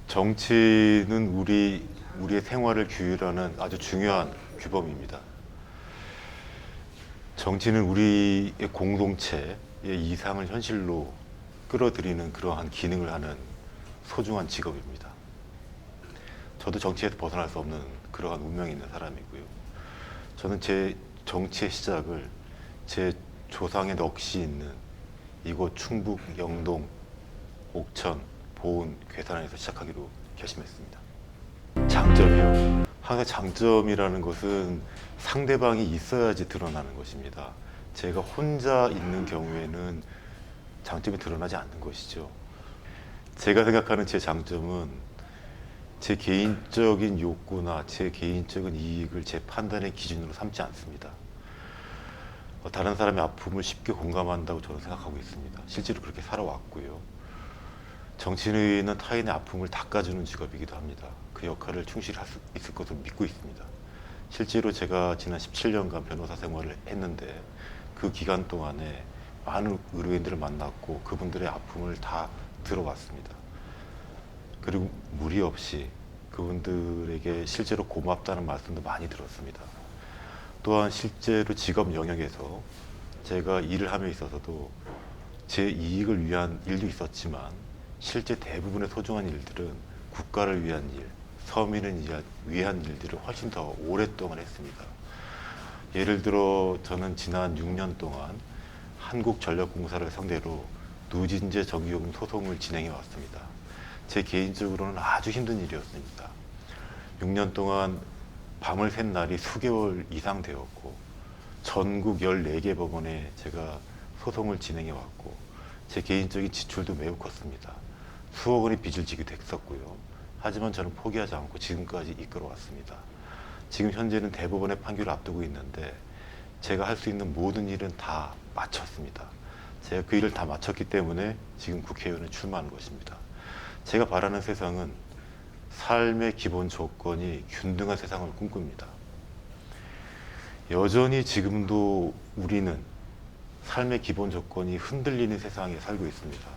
정치는 우리의 생활을 규율하는 아주 중요한 규범입니다. 정치는 우리의 공동체의 이상을 현실로 끌어들이는 그러한 기능을 하는 소중한 직업입니다. 저도 정치에서 벗어날 수 없는 그러한 운명이 있는 사람이고요. 저는 제 정치의 시작을 제 조상의 넋이 있는 이곳 충북, 영동, 옥천, 보은, 괴산에서 시작하기로 결심했습니다. 장점이요. 항상 장점이라는 것은 상대방이 있어야지 드러나는 것입니다. 제가 혼자 있는 경우에는 장점이 드러나지 않는 것이죠. 제가 생각하는 제 장점은 제 개인적인 욕구나 제 개인적인 이익을 제 판단의 기준으로 삼지 않습니다. 다른 사람의 아픔을 쉽게 공감한다고 저는 생각하고 있습니다. 실제로 그렇게 살아왔고요. 정치인은 타인의 아픔을 닦아주는 직업이기도 합니다. 그 역할을 충실히 할 수 있을 것으로 믿고 있습니다. 실제로 제가 지난 17년간 변호사 생활을 했는데 그 기간 동안에 많은 의료인들을 만났고 그분들의 아픔을 다 들어왔습니다. 그리고 무리 없이 그분들에게 실제로 고맙다는 말씀도 많이 들었습니다. 또한 실제로 직업 영역에서 제가 일을 함에 있어서도 제 이익을 위한 일도 있었지만 실제 대부분의 소중한 일들은 국가를 위한 일, 서민을 위한 일들을 훨씬 더 오랫동안 했습니다. 예를 들어 저는 지난 6년 동안 한국전력공사를 상대로 누진제 정기요금 소송을 진행해 왔습니다. 제 개인적으로는 아주 힘든 일이었습니다. 6년 동안 밤을 샌 날이 수개월 이상 되었고 전국 14개 법원에 제가 소송을 진행해 왔고 제 개인적인 지출도 매우 컸습니다. 수억 원의 빚을 지기도 했었고요. 하지만 저는 포기하지 않고 지금까지 이끌어 왔습니다. 지금 현재는 대법원의 판결을 앞두고 있는데 제가 할 수 있는 모든 일은 다 마쳤습니다. 제가 그 일을 다 마쳤기 때문에 지금 국회의원에 출마하는 것입니다. 제가 바라는 세상은 삶의 기본 조건이 균등한 세상을 꿈꿉니다. 여전히 지금도 우리는 삶의 기본 조건이 흔들리는 세상에 살고 있습니다.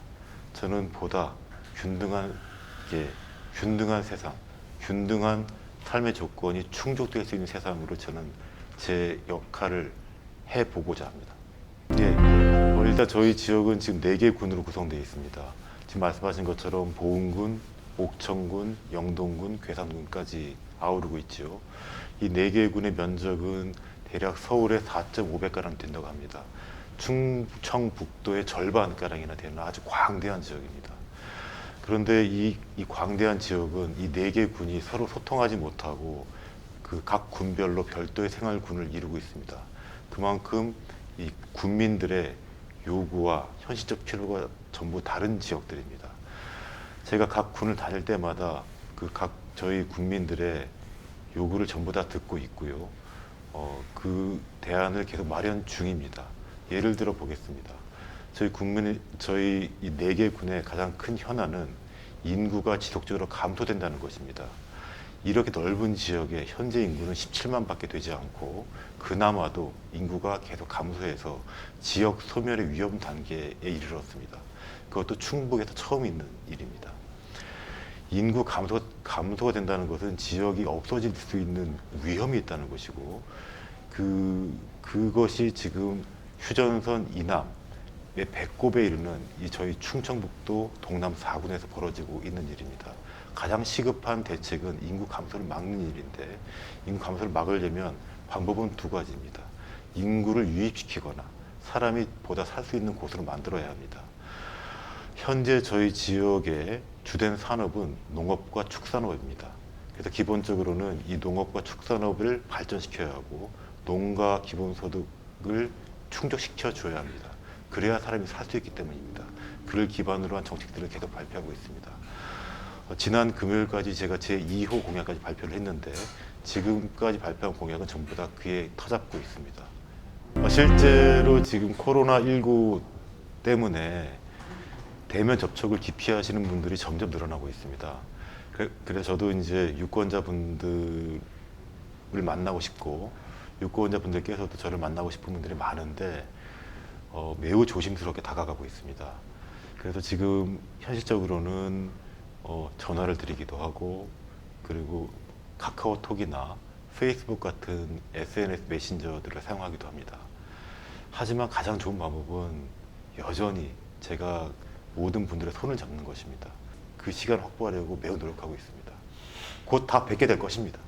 저는 보다 균등한 세상, 균등한 삶의 조건이 충족될 수 있는 세상으로 저는 제 역할을 해보고자 합니다. 일단 저희 지역은 지금 4개 군으로 구성되어 있습니다. 지금 말씀하신 것처럼 보은군, 옥천군, 영동군, 괴산군까지 아우르고 있죠. 이 4개 군의 면적은 대략 서울의 4.5배가량 된다고 합니다. 충청북도의 절반가량이나 되는 아주 광대한 지역입니다. 그런데 이 광대한 지역은 이 4개 군이 서로 소통하지 못하고 그 각 군별로 별도의 생활군을 이루고 있습니다. 그만큼 이 군민들의 요구와 현실적 필요가 전부 다른 지역들입니다. 제가 각 군을 다닐 때마다 저희 국민들의 요구를 전부 다 듣고 있고요. 그 대안을 계속 마련 중입니다. 예를 들어 보겠습니다. 저희 이 4개 군의 가장 큰 현안은 인구가 지속적으로 감소된다는 것입니다. 이렇게 넓은 지역에 현재 인구는 17만 밖에 되지 않고 그나마도 인구가 계속 감소해서 지역 소멸의 위험 단계에 이르렀습니다. 그것도 충북에서 처음 있는 일입니다. 인구 감소가 된다는 것은 지역이 없어질 수 있는 위험이 있다는 것이고 그것이 지금 휴전선 이남의 배꼽에 이르는 저희 충청북도 동남 4군에서 벌어지고 있는 일입니다. 가장 시급한 대책은 인구 감소를 막는 일인데 인구 감소를 막으려면 방법은 2가지입니다. 인구를 유입시키거나 사람이 보다 살 수 있는 곳으로 만들어야 합니다. 현재 저희 지역의 주된 산업은 농업과 축산업입니다. 그래서 기본적으로는 이 농업과 축산업을 발전시켜야 하고 농가 기본소득을 충족시켜 줘야 합니다. 그래야 사람이 살 수 있기 때문입니다. 그를 기반으로 한 정책들을 계속 발표하고 있습니다. 지난 금요일까지 제가 제 2호 공약까지 발표를 했는데 지금까지 발표한 공약은 전부 다 그에 터잡고 있습니다. 실제로 지금 코로나19 때문에 대면 접촉을 기피하시는 분들이 점점 늘어나고 있습니다. 그래서 저도 이제 유권자분들을 만나고 싶고 유권자분들께서도 저를 만나고 싶은 분들이 많은데 매우 조심스럽게 다가가고 있습니다. 그래서 지금 현실적으로는 전화를 드리기도 하고, 그리고 카카오톡이나 페이스북 같은 SNS 메신저들을 사용하기도 합니다. 하지만 가장 좋은 방법은 여전히 제가 모든 분들의 손을 잡는 것입니다. 그 시간을 확보하려고 매우 노력하고 있습니다. 곧 다 뵙게 될 것입니다.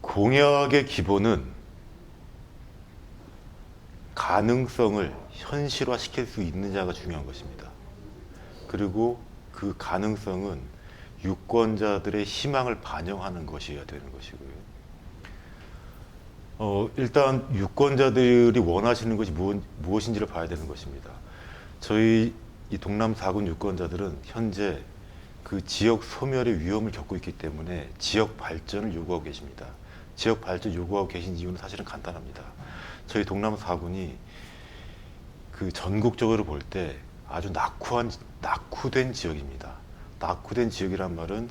공약의 기본은 가능성을 현실화시킬 수 있느냐가 중요한 것입니다. 그리고 그 가능성은 유권자들의 희망을 반영하는 것이어야 되는 것이고요. 일단 유권자들이 원하시는 것이 무엇인지를 봐야 되는 것입니다. 저희 이 동남 4군 유권자들은 현재 그 지역 소멸의 위험을 겪고 있기 때문에 지역 발전을 요구하고 계십니다. 지역 발전 요구하고 계신 이유는 사실은 간단합니다. 저희 동남 4군이 그 전국적으로 볼 때 아주 낙후된 지역입니다. 낙후된 지역이란 말은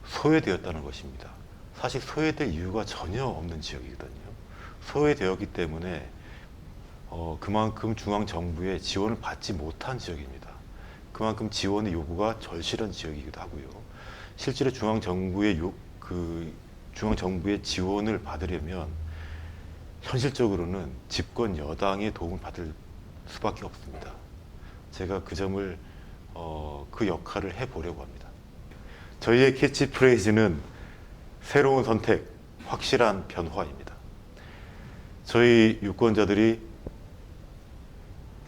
소외되었다는 것입니다. 사실 소외될 이유가 전혀 없는 지역이거든요. 소외되었기 때문에 그만큼 중앙정부의 지원을 받지 못한 지역입니다. 그만큼 지원의 요구가 절실한 지역이기도 하고요. 실제로 중앙정부의 지원을 받으려면 현실적으로는 집권 여당의 도움을 받을 수밖에 없습니다. 제가 그 점을 그 역할을 해보려고 합니다. 저희의 캐치프레이즈는 새로운 선택, 확실한 변화입니다. 저희 유권자들이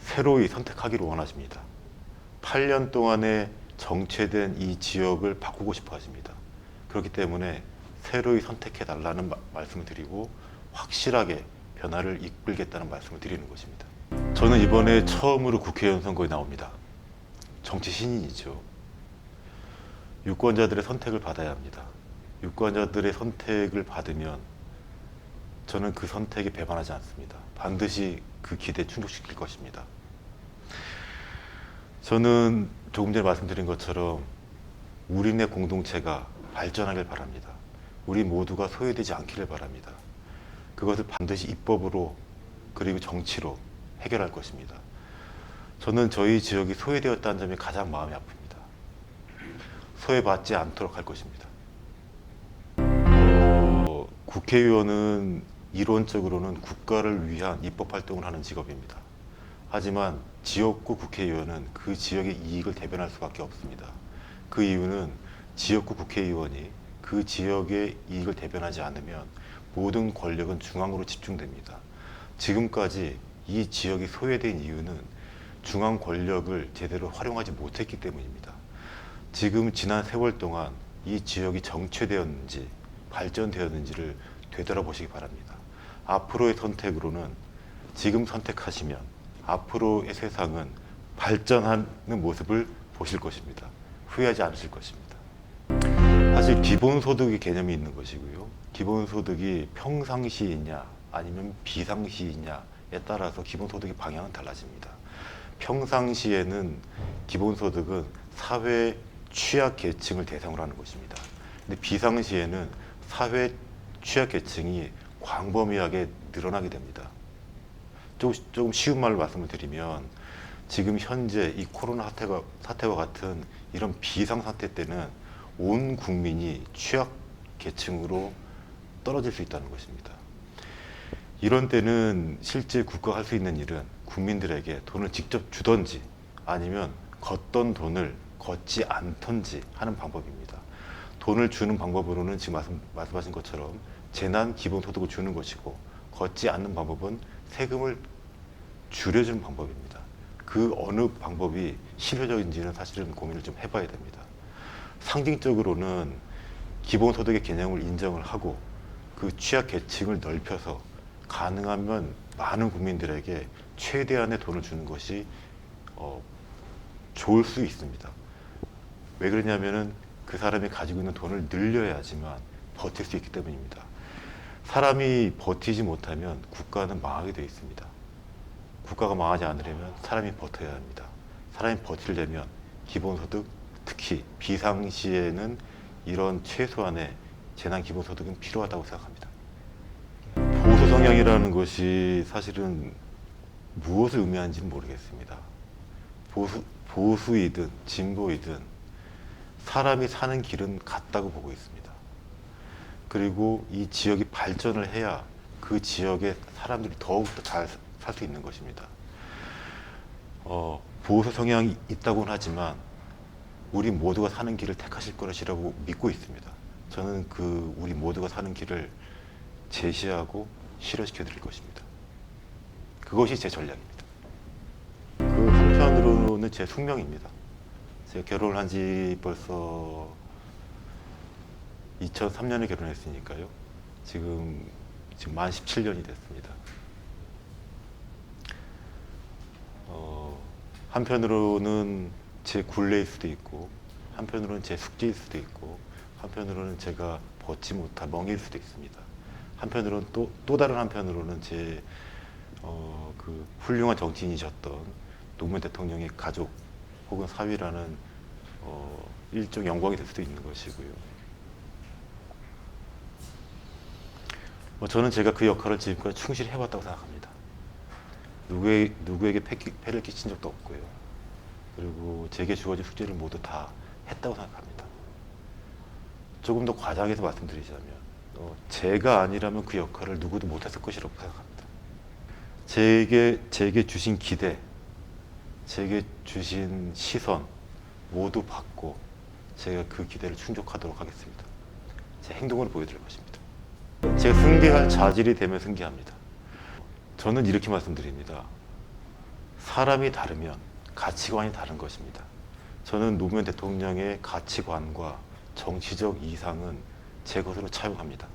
새로이 선택하기를 원하십니다. 8년 동안에 정체된 이 지역을 바꾸고 싶어 하십니다. 그렇기 때문에 새로이 선택해달라는 말씀을 드리고 확실하게 변화를 이끌겠다는 말씀을 드리는 것입니다. 저는 이번에 처음으로 국회의원 선거에 나옵니다. 정치 신인이죠. 유권자들의 선택을 받아야 합니다. 유권자들의 선택을 받으면 저는 그 선택에 배반하지 않습니다. 반드시 그 기대에 충족시킬 것입니다. 저는 조금 전에 말씀드린 것처럼 우리네 공동체가 발전하길 바랍니다. 우리 모두가 소외되지 않기를 바랍니다. 그것을 반드시 입법으로 그리고 정치로 해결할 것입니다. 저는 저희 지역이 소외되었다는 점이 가장 마음이 아픕니다. 소외받지 않도록 할 것입니다. 국회의원은 이론적으로는 국가를 위한 입법 활동을 하는 직업입니다. 하지만 지역구 국회의원은 그 지역의 이익을 대변할 수밖에 없습니다. 그 이유는 지역구 국회의원이 그 지역의 이익을 대변하지 않으면 모든 권력은 중앙으로 집중됩니다. 지금까지 이 지역이 소외된 이유는 중앙 권력을 제대로 활용하지 못했기 때문입니다. 지난 세월 동안 이 지역이 정체되었는지 발전되었는지를 되돌아보시기 바랍니다. 앞으로의 선택으로는 지금 선택하시면 앞으로의 세상은 발전하는 모습을 보실 것입니다. 후회하지 않으실 것입니다. 사실 기본소득의 개념이 있는 것이고요. 기본소득이 평상시이냐 아니면 비상시이냐에 따라서 기본소득의 방향은 달라집니다. 평상시에는 기본소득은 사회 취약계층을 대상으로 하는 것입니다. 근데 비상시에는 사회 취약계층이 광범위하게 늘어나게 됩니다. 조금 쉬운 말로 말씀을 드리면 지금 현재 이 코로나 사태와 같은 이런 비상사태 때는 온 국민이 취약계층으로 떨어질 수 있다는 것입니다. 이런 때는 실제 국가가 할 수 있는 일은 국민들에게 돈을 직접 주던지 아니면 걷던 돈을 걷지 않던지 하는 방법입니다. 돈을 주는 방법으로는 지금 말씀하신 것처럼 재난 기본소득을 주는 것이고 걷지 않는 방법은 세금을 줄여주는 방법입니다. 그 어느 방법이 실효적인지는 사실은 고민을 좀 해봐야 됩니다. 상징적으로는 기본소득의 개념을 인정을 하고 그 취약계층을 넓혀서 가능하면 많은 국민들에게 최대한의 돈을 주는 것이 좋을 수 있습니다. 왜 그러냐면은 그 사람이 가지고 있는 돈을 늘려야지만 버틸 수 있기 때문입니다. 사람이 버티지 못하면 국가는 망하게 되어 있습니다. 국가가 망하지 않으려면 사람이 버텨야 합니다. 사람이 버티려면 기본소득, 특히 비상시에는 이런 최소한의 재난 기본소득은 필요하다고 생각합니다. 보수 성향이라는 것이 사실은 무엇을 의미하는지는 모르겠습니다. 보수이든 진보이든 사람이 사는 길은 같다고 보고 있습니다. 그리고 이 지역이 발전을 해야 그 지역의 사람들이 더욱더 잘 살 수 있는 것입니다. 보수 성향이 있다고는 하지만 우리 모두가 사는 길을 택하실 것이라고 믿고 있습니다. 저는 그 우리 모두가 사는 길을 제시하고 실현시켜 드릴 것입니다. 그것이 제 전략입니다. 그 한편으로는 제 숙명입니다. 제가 결혼을 한 지 벌써 2003년에 결혼했으니까요. 지금 만 17년이 됐습니다. 한편으로는 제 굴레일 수도 있고, 한편으로는 제 숙제일 수도 있고, 한편으로는 제가 벗지 못할 멍일 수도 있습니다. 한편으로는 또 다른 한편으로는 제 그 훌륭한 정치인이셨던 노무현 대통령의 가족 혹은 사위라는 일종 영광이 될 수도 있는 것이고요. 저는 제가 그 역할을 지금까지 충실히 해왔다고 생각합니다. 누구에게 폐를 끼친 적도 없고요. 그리고 제게 주어진 숙제를 모두 다 했다고 생각합니다. 조금 더 과장해서 말씀드리자면 제가 아니라면 그 역할을 누구도 못했을 것이라고 생각합니다. 제게 주신 기대, 제게 주신 시선 모두 받고 제가 그 기대를 충족하도록 하겠습니다. 제 행동으로 보여드릴 것입니다. 제가 승계할 자질이 되면 승계합니다. 저는 이렇게 말씀드립니다. 사람이 다르면 가치관이 다른 것입니다. 저는 노무현 대통령의 가치관과 정치적 이상은 제 것으로 차용합니다.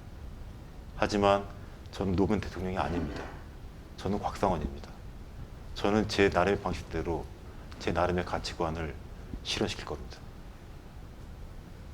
하지만 저는 노무현 대통령이 아닙니다. 저는 곽상원입니다. 저는 제 나름의 방식대로 제 나름의 가치관을 실현시킬 겁니다.